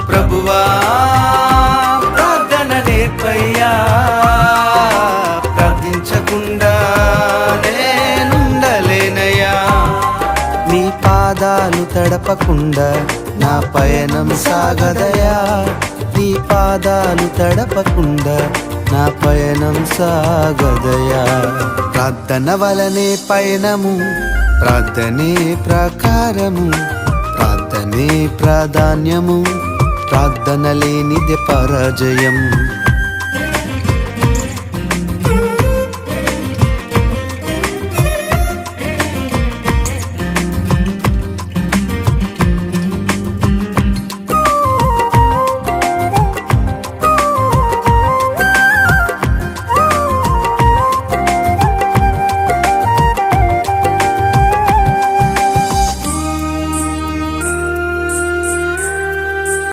ప్రభువా ప్రార్థన నేర్పయ్యా, ప్రార్థించకుండా నేనుండలేనయ్యా. నీ పాదాలు తడపకుండా నా పయనం సాగదయా, నీ పాదాలు తడపకుండా నా పయనం సాగదయా. ప్రార్థన వలనే పయనము, ప్రార్థనే ప్రకారము, ప్రార్థనే ప్రాధాన్యము, ప్రార్థన లేనిదే పరాజయం.